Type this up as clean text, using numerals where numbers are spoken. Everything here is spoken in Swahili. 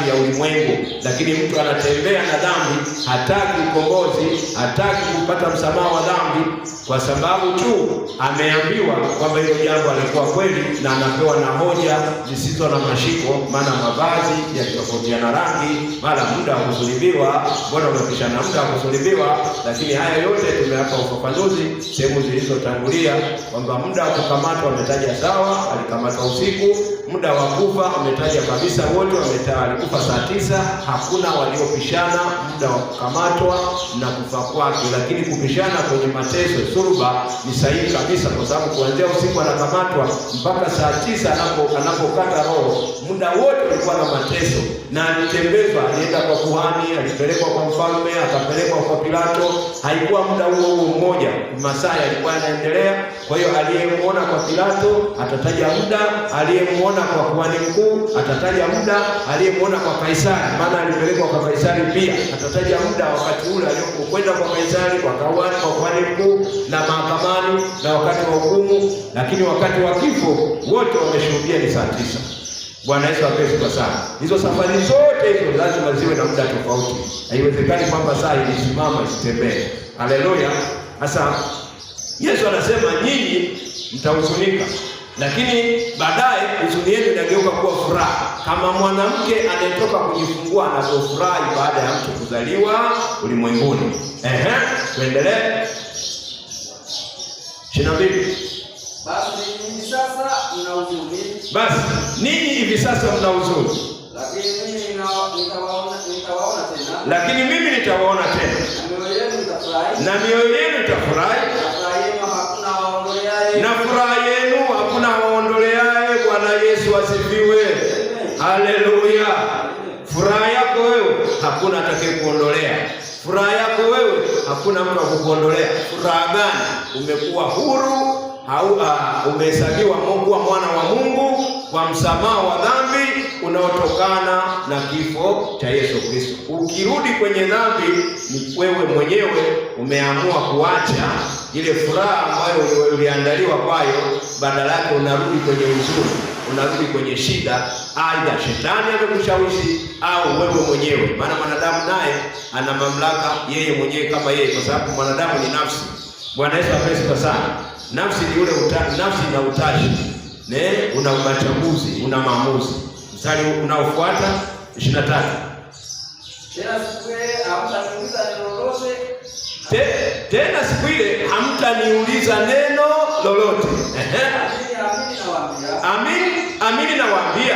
dhambi ya ulimwengu. Lakini mtu anatembea na dhambi, hataki ukombozi, hataki kupata msamaha wa dhambi, kwa sababu tu ameambiwa kwamba hilo jambo alikuwa kweli, na anapewa na hoja zisizo na mashiko. Maana mavazi yakitofautiana rangi, mara muda wa kusulubiwa, mbona umepishana muda wa kusulubiwa. Lakini haya yote tumeyapa ufafanuzi sehemu zilizotangulia, kwamba muda wa kukamatwa ametaja sawa, alikamatwa usiku. Muda wa kufa ametaja kabisa, wote alikufa saa 9. Hakuna waliopishana muda wa kukamatwa na kufa kwake. Lakini kupishana kwenye mateso, suluba, ni sahihi kabisa, kwa sababu kuanzia usiku anakamatwa mpaka saa 9 anapokata roho, muda wote ulikuwa na mateso. Na alitembezwa, alienda kwa kuhani, alipelekwa kwa mfalme, akapelekwa kwa Pilato. Haikuwa muda huo mmoja, masaa yalikuwa yanaendelea. Kwa hiyo aliyemuona kwa Pilato atataja muda, aliyemuona kwa kuhani mkuu atataja muda, aliyemuona kwa Kaisari, maana alipelekwa kwa Kaisari pia, atataja muda wakati ule alipokwenda kwa Kaisari, kwa kuhani mkuu na mahakamani, na wakati wa hukumu. Lakini wakati wa kifo wote wameshuhudia ni saa 9. Bwana Yesu apewe sana. Hizo safari zote hizo lazima ziwe na muda tofauti. Haiwezekani kwamba saa ilisimama isitembee. Haleluya. Sasa Yesu anasema nyinyi mtahuzunika, lakini baadaye huzuni yenu inageuka kuwa furaha, kama mwanamke anayetoka kujifungua anapofurahi baada ya mtu kuzaliwa ulimwenguni. Tuendelee. 22. Basi ninyi hivi sasa mna huzuni, lakini mimi nitawaona tena, na mioyo yenu itafurahi, na furaha yenu hakuna waondoleaye. Bwana Yesu asifiwe. Haleluya. Furaha yako wewe hakuna atakayekuondolea. Furaha yako wewe hakuna mtu akukuondolea. Furaha gani? Umekuwa huru, au umehesabiwa kuwa mwana wa Mungu kwa msamaha wa dhambi unaotokana na kifo cha Yesu Kristo. Ukirudi kwenye dhambi, ni wewe mwenyewe umeamua kuacha ile furaha ambayo uliandaliwa kwayo, badala yake unarudi kwenye huzuni, unarudi kwenye shida. Aidha shetani amekushawishi au wewe mwenyewe, maana mwanadamu naye ana mamlaka yeye mwenyewe kama yeye, kwa sababu mwanadamu ni nafsi. Bwana Yesu apewe sana. Nafsi ni ule nafsi na utashi, una uchaguzi, una maamuzi. Mstari unaofuata 23. Tena siku ile hamtaniuliza neno lolote. Amini nawaambia,